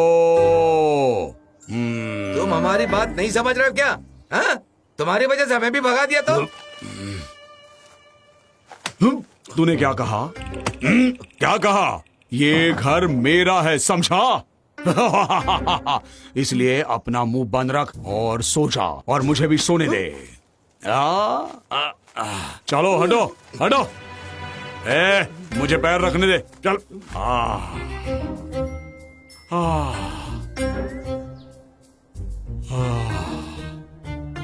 तुम हमारी बात नहीं समझ रहे हो क्या? हाँ? तुम्हारी वजह से हमें भी भगा दिया तो? तूने क्या कहा? क्या कहा? ये घर मेरा है, समझा? इसलिए अपना मुंह बंद रख और सो जा, और मुझे भी सोने दे। चलो हटो हटो। ए, मुझे पैर रखने दे। चल।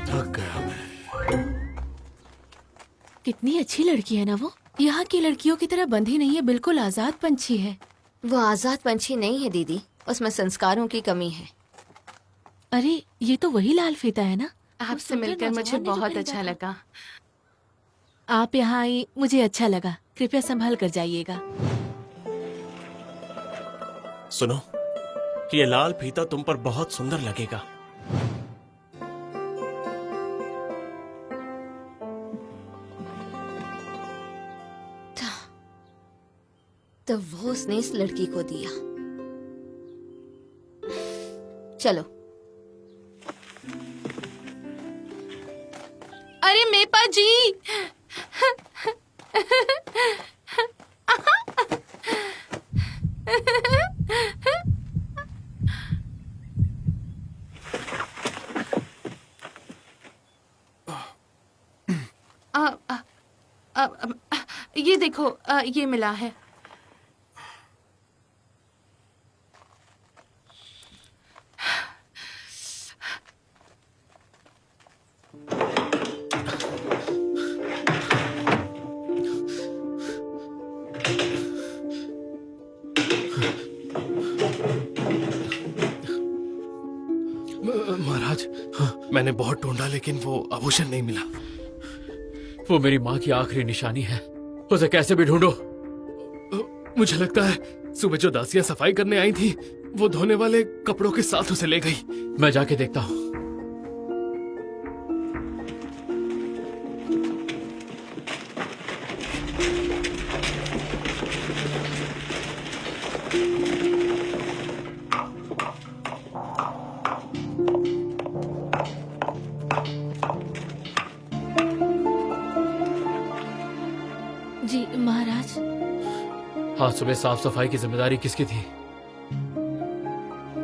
थक गया मैं। कितनी अच्छी लड़की है ना वो। यहाँ की लड़कियों की तरह बंधी नहीं है, बिल्कुल आजाद पंछी है। वो आजाद पंछी नहीं है दीदी, उसमें संस्कारों की कमी है। अरे ये तो वही लाल फीता है ना। आपसे मिलकर मुझे बहुत अच्छा लगा। आप यहाँ आई, मुझे अच्छा लगा। कृपया संभाल कर जाइएगा। सुनो, ये लाल फीता तुम पर बहुत सुंदर लगेगा। तो वो उसने इस लड़की को दिया। चलो। अरे मेपा जी, ये देखो, ये मिला है। महाराज, मैंने बहुत ढूंढा लेकिन वो आभूषण नहीं मिला। वो मेरी माँ की आखिरी निशानी है, उसे कैसे भी ढूंढो। मुझे लगता है सुबह जो दासियां सफाई करने आई थी, वो धोने वाले कपड़ों के साथ उसे ले गई। मैं जाके देखता हूँ। जी महाराज। हाँ, सुबह साफ सफाई की जिम्मेदारी किसकी थी?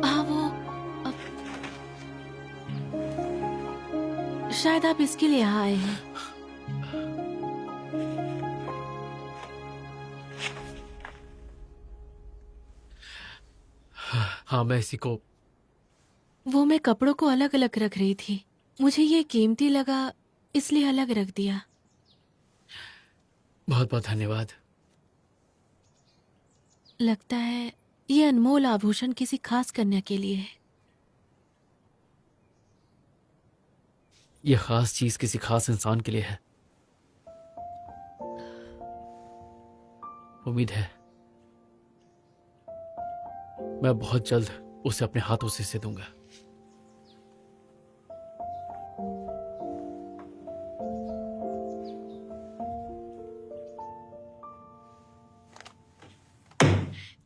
हाँ वो शायद आप इसके लिए यहाँ आए हैं। हाँ, मैं इसी को। वो मैं कपड़ों को अलग अलग रख रही थी, मुझे ये कीमती लगा इसलिए अलग रख दिया। बहुत बहुत धन्यवाद। लगता है ये अनमोल आभूषण किसी खास कन्या के लिए है। ये खास चीज किसी खास इंसान के लिए है। उम्मीद है मैं बहुत जल्द उसे अपने हाथों से इसे दूंगा।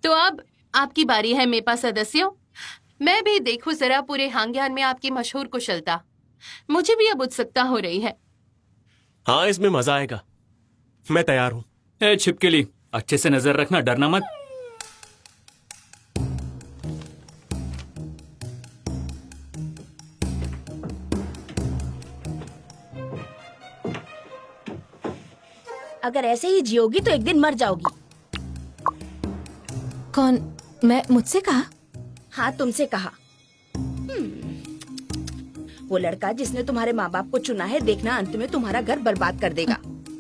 तो अब आपकी बारी है मेपा सदस्यों। मैं भी देखूं जरा पूरे हांग्यान में आपकी मशहूर कुशलता। मुझे भी अब उत्सुकता हो रही है। हाँ, इसमें मजा आएगा। मैं तैयार हूँ। ए छिपकली, अच्छे से नजर रखना, डरना मत। अगर ऐसे ही जियोगी तो एक दिन मर जाओगी। कौन? मैं? मुझसे कहा? हाँ, तुमसे कहा। वो लड़का जिसने तुम्हारे माँ बाप को चुना है, देखना अंत में तुम्हारा घर बर्बाद कर देगा।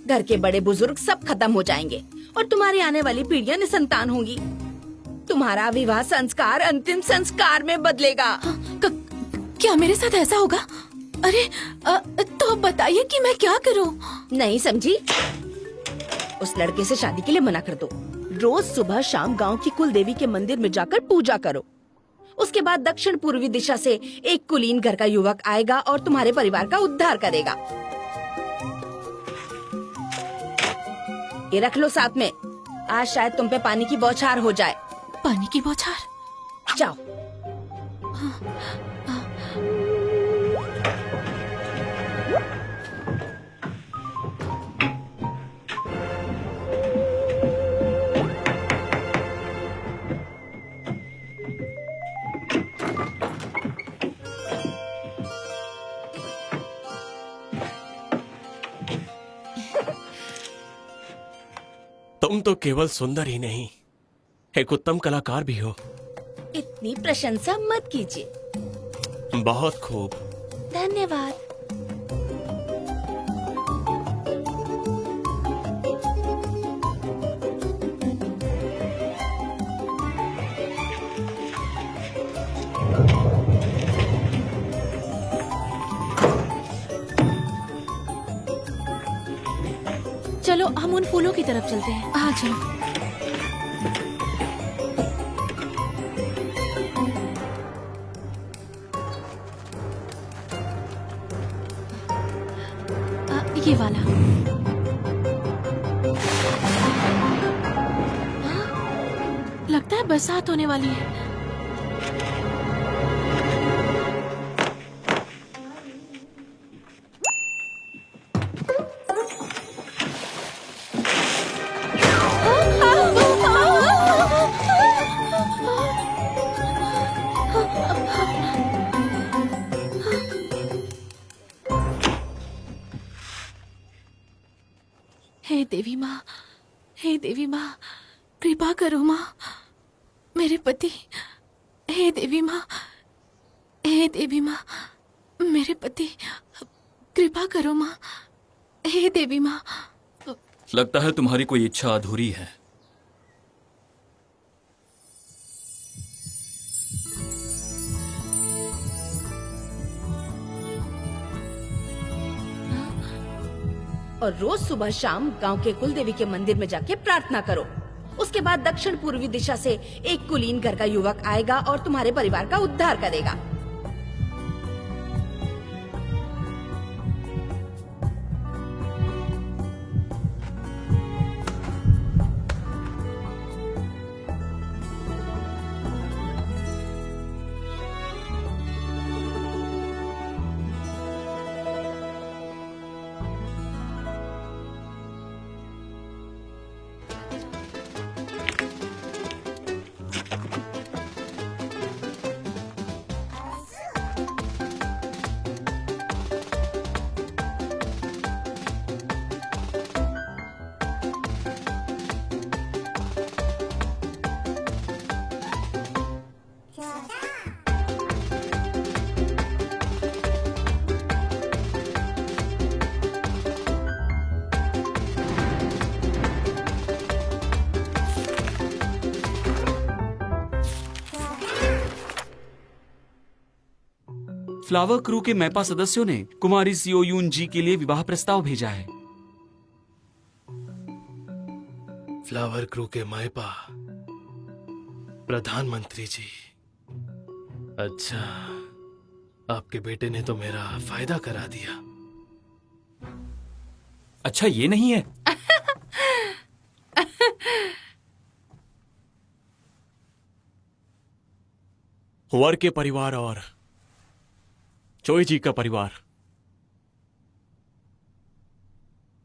घर के बड़े बुजुर्ग सब खत्म हो जाएंगे और तुम्हारी आने वाली पीढ़ियां निसंतान होंगी। तुम्हारा विवाह संस्कार अंतिम संस्कार में बदलेगा। क्या मेरे साथ ऐसा होगा? अरे तो अब बताइए कि मैं क्या करूं? नहीं समझी? उस लड़के से शादी के लिए मना कर दो। रोज सुबह शाम गांव की कुल देवी के मंदिर में जाकर पूजा करो उसके बाद दक्षिण पूर्वी दिशा से एक कुलीन घर का युवक आएगा और तुम्हारे परिवार का उद्धार करेगा। ये रख लो साथ में, आज शायद तुम पे पानी की बौछार हो जाए। पानी की बौछार? जाओ। तुम तो केवल सुंदर ही नहीं, एक उत्तम कलाकार भी हो। इतनी प्रशंसा मत कीजिए। बहुत खूब। धन्यवाद। चलो हम उन फूलों की तरफ चलते हैं। आ जाओ। ये वाला। लगता है बरसात होने वाली है। हे देवी माँ, हे देवी माँ, कृपा करो माँ, मेरे पति। हे देवी माँ, हे देवी माँ, मेरे पति, कृपा करो माँ, हे देवी माँ। लगता है तुम्हारी कोई इच्छा अधूरी है। और रोज सुबह शाम गांव के कुल देवी के मंदिर में जाके प्रार्थना करो। उसके बाद दक्षिण पूर्वी दिशा से एक कुलीन घर का युवक आएगा और तुम्हारे परिवार का उद्धार करेगा। फ्लावर क्रू के मैपा सदस्यों ने कुमारी सियो यून जी के लिए विवाह प्रस्ताव भेजा है। फ्लावर क्रू के मायपा प्रधानमंत्री जी। अच्छा, आपके बेटे ने तो मेरा फायदा करा दिया। अच्छा, ये नहीं है। वर के परिवार और चोई जी का परिवार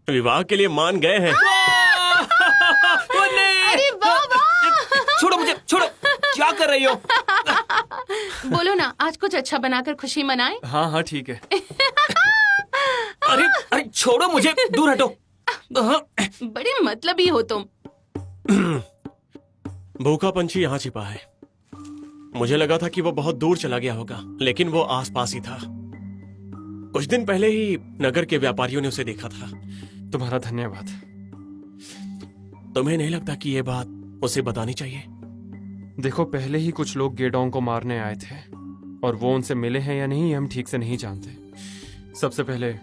विवाह के लिए मान गए हैं। अरे वाह वाह! छोड़ो मुझे, छोड़ो। क्या कर रही हो? बोलो ना, आज कुछ अच्छा बनाकर खुशी मनाएं। हाँ हाँ ठीक है। अरे अरे छोड़ो मुझे, दूर हटो। बड़े मतलबी हो तुम। भूखा पंछी यहाँ छिपा है। मुझे लगा था कि वो बहुत दूर चला गया होगा, लेकिन वो आसपास ही था। कुछ दिन पहले ही नगर के व्यापारियों ने उसे देखा था। तुम्हारा धन्यवाद। तुम्हें नहीं लगता कि ये बात उसे बतानी चाहिए? देखो, पहले ही कुछ लोग गेडोंग को मारने आए थे और वो उनसे मिले हैं या नहीं हम ठीक से नहीं जानते। सबसे पहले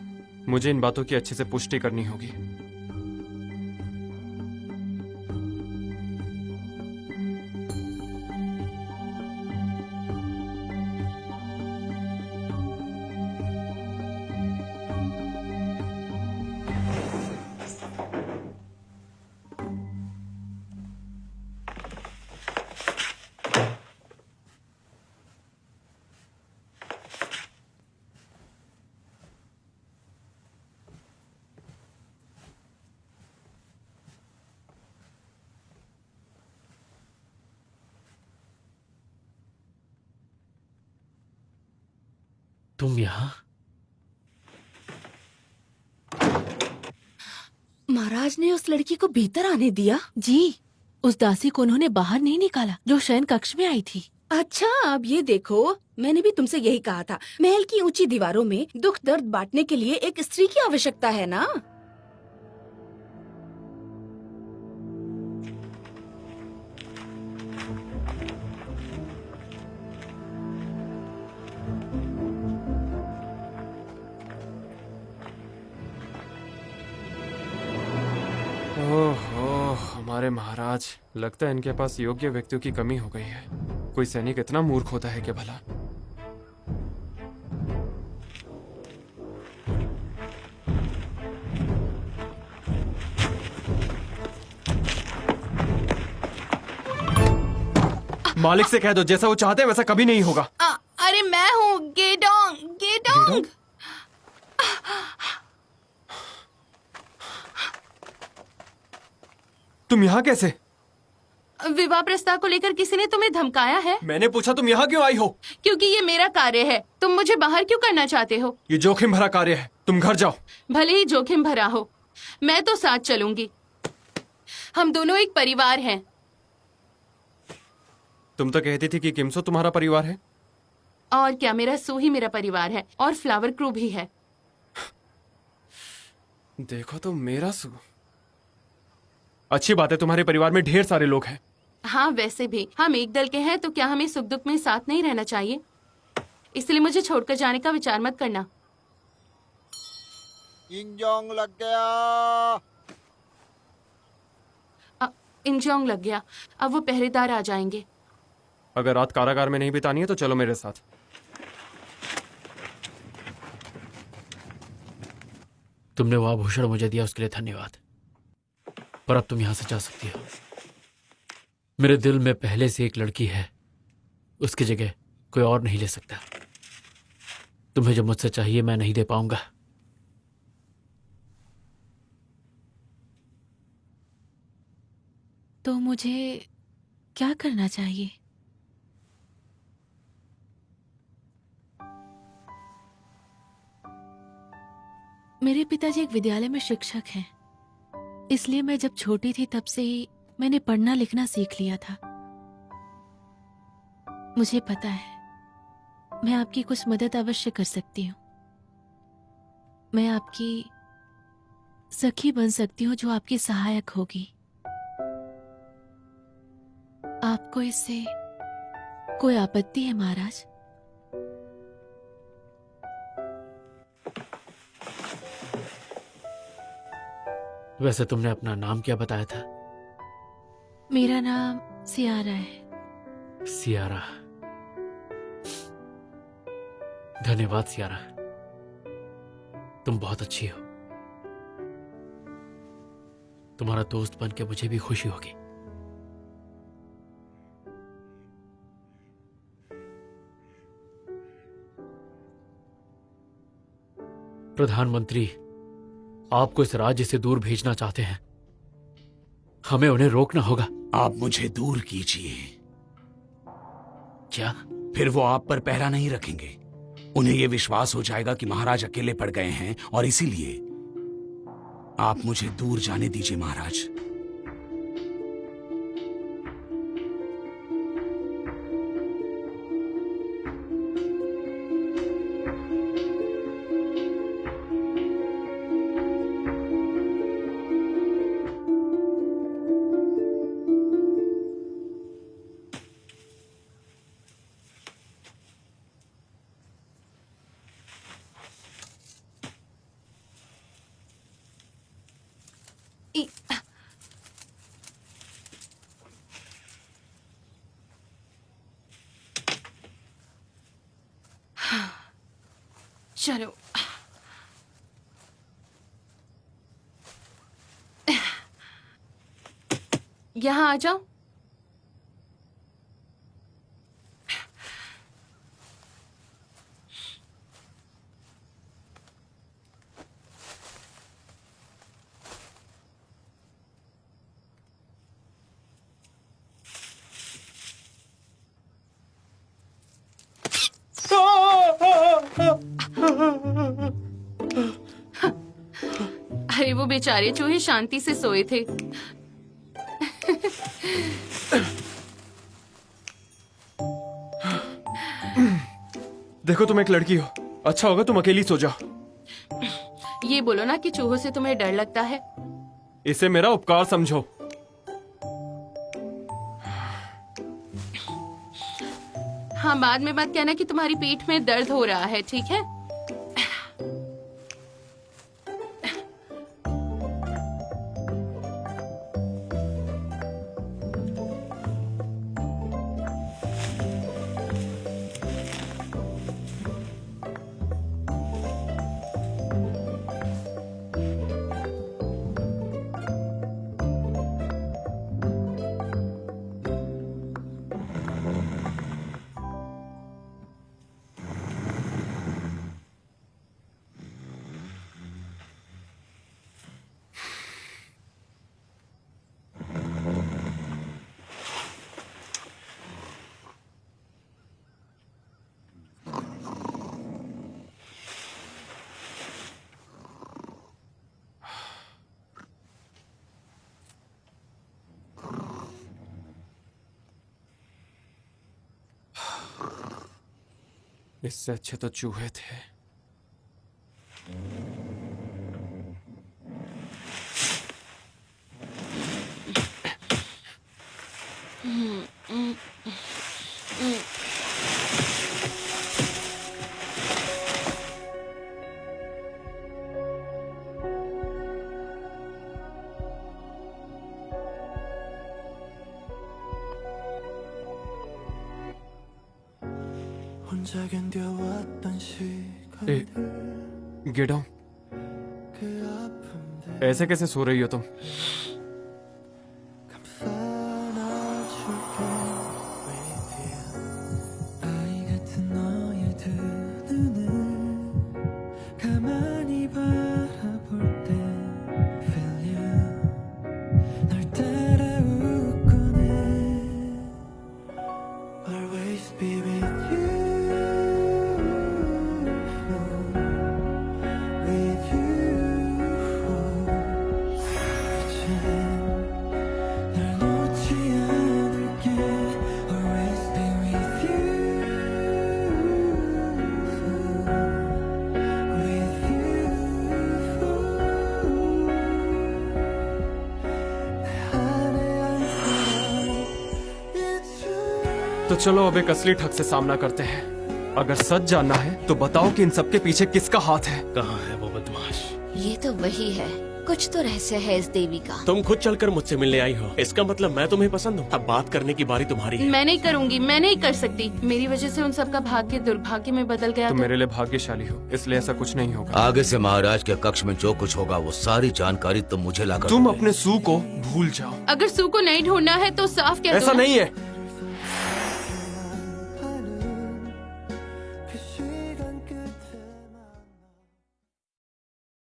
मुझे इन बातों की अच्छे से पुष्टि करनी होगी। तुम यहाँ? महाराज ने उस लड़की को भीतर आने दिया? जी, उस दासी को उन्होंने बाहर नहीं निकाला जो शयन कक्ष में आई थी। अच्छा, अब ये देखो, मैंने भी तुमसे यही कहा था। महल की ऊंची दीवारों में दुख दर्द बांटने के लिए एक स्त्री की आवश्यकता है ना? ओहो, हमारे महाराज, लगता है इनके पास योग्य व्यक्तियों की कमी हो गई है। कोई सैनिक इतना मूर्ख होता है क्या भला? मालिक से कह दो, जैसा वो चाहते हैं वैसा कभी नहीं होगा। अरे मैं हूँ गेडोंग। गेडोंग तुम यहाँ कैसे? विवाह प्रस्ताव को लेकर किसी ने तुम्हें धमकाया है? मैंने पूछा तुम यहाँ क्यों आई हो? क्योंकि ये मेरा कार्य है। तुम मुझे बाहर क्यों करना चाहते हो? ये जोखिम भरा कार्य है, तुम घर जाओ। भले ही जोखिम भरा हो, मैं तो साथ चलूंगी। हम दोनों एक परिवार हैं। तुम तो कहती थी कि किमसो तुम्हारा परिवार है। और क्या, मेरा सू ही मेरा परिवार है और फ्लावर क्रू भी है। देखो तो मेरा सू। अच्छी बात है, तुम्हारे परिवार में ढेर सारे लोग हैं। हाँ, वैसे भी हम एक दल के हैं, तो क्या हमें सुख दुख में साथ नहीं रहना चाहिए? इसलिए मुझे छोड़कर जाने का विचार मत करना। इंजोंग लग गया। इंजोंग लग गया। अब वो पहरेदार आ जाएंगे। अगर रात कारागार में नहीं बितानी है तो चलो मेरे साथ। तुमने वो आभूषण मुझे दिया, उसके लिए धन्यवाद। पर अब तुम यहां से जा सकती हो। मेरे दिल में पहले से एक लड़की है, उसकी जगह कोई और नहीं ले सकता। तुम्हें जो मुझसे चाहिए मैं नहीं दे पाऊंगा। तो मुझे क्या करना चाहिए? मेरे पिताजी एक विद्यालय में शिक्षक हैं, इसलिए मैं जब छोटी थी तब से ही मैंने पढ़ना लिखना सीख लिया था। मुझे पता है मैं आपकी कुछ मदद अवश्य कर सकती हूँ। मैं आपकी सखी बन सकती हूँ जो आपकी सहायक होगी। आपको इससे कोई आपत्ति है महाराज? वैसे तुमने अपना नाम क्या बताया था? मेरा नाम सियारा है। सियारा। धन्यवाद सियारा, तुम बहुत अच्छी हो। तुम्हारा दोस्त बन के मुझे भी खुशी होगी। प्रधानमंत्री आपको इस राज्य से दूर भेजना चाहते हैं, हमें उन्हें रोकना होगा। आप मुझे दूर कीजिए। क्या? फिर वो आप पर पहरा नहीं रखेंगे। उन्हें यह विश्वास हो जाएगा कि महाराज अकेले पड़ गए हैं और इसीलिए आप मुझे दूर जाने दीजिए महाराज। चलो, यहाँ आ जाओ। बेचारे चूहे शांति से सोए थे। देखो तुम एक लड़की हो, अच्छा होगा तुम अकेली सो जाओ। ये बोलो ना कि चूहों से तुम्हें डर लगता है। इसे मेरा उपकार समझो। हाँ, बाद में मत कहना कि तुम्हारी पीठ में दर्द हो रहा है, ठीक है? इससे अच्छे तो चूहे थे। 혼자 견뎌왔던 ए, 시간들 गेडो, 그 아픔들 ऐसे कैसे सो रही हो तुम? 감싸안아줄게 With you 아이 같은 너의 두 눈을 가만히 바라볼 때 Feel you 널 따라 웃곤 해 Always be with you with you 이젠 널 놓지 않을게 Always be with you with you 내 안에 안고 It's you तो चलो अब एक असली ठग से सामना करते हैं। अगर सच जानना है तो बताओ कि इन सबके पीछे किसका हाथ है। कहाँ है वो बदमाश? ये तो वही है, कुछ तो रहस्य है इस देवी का। तुम खुद चलकर मुझसे मिलने आई हो, इसका मतलब मैं तुम्हें पसंद हूँ। अब बात करने की बारी तुम्हारी है। मैं नहीं करूंगी, मैं नहीं कर सकती। मेरी वजह से उन सबका भाग्य दुर्भाग्य में बदल गया। तुम तो मेरे लिए भाग्यशाली हो, इसलिए ऐसा कुछ नहीं होगा। आगे से महाराज के कक्ष में जो कुछ होगा वो सारी जानकारी तुम मुझे लाकर तुम दोगे। अपने सू को भूल जाओ। अगर सू को नहीं ढूंढना है तो साफ कह दो ऐसा ना। नहीं है।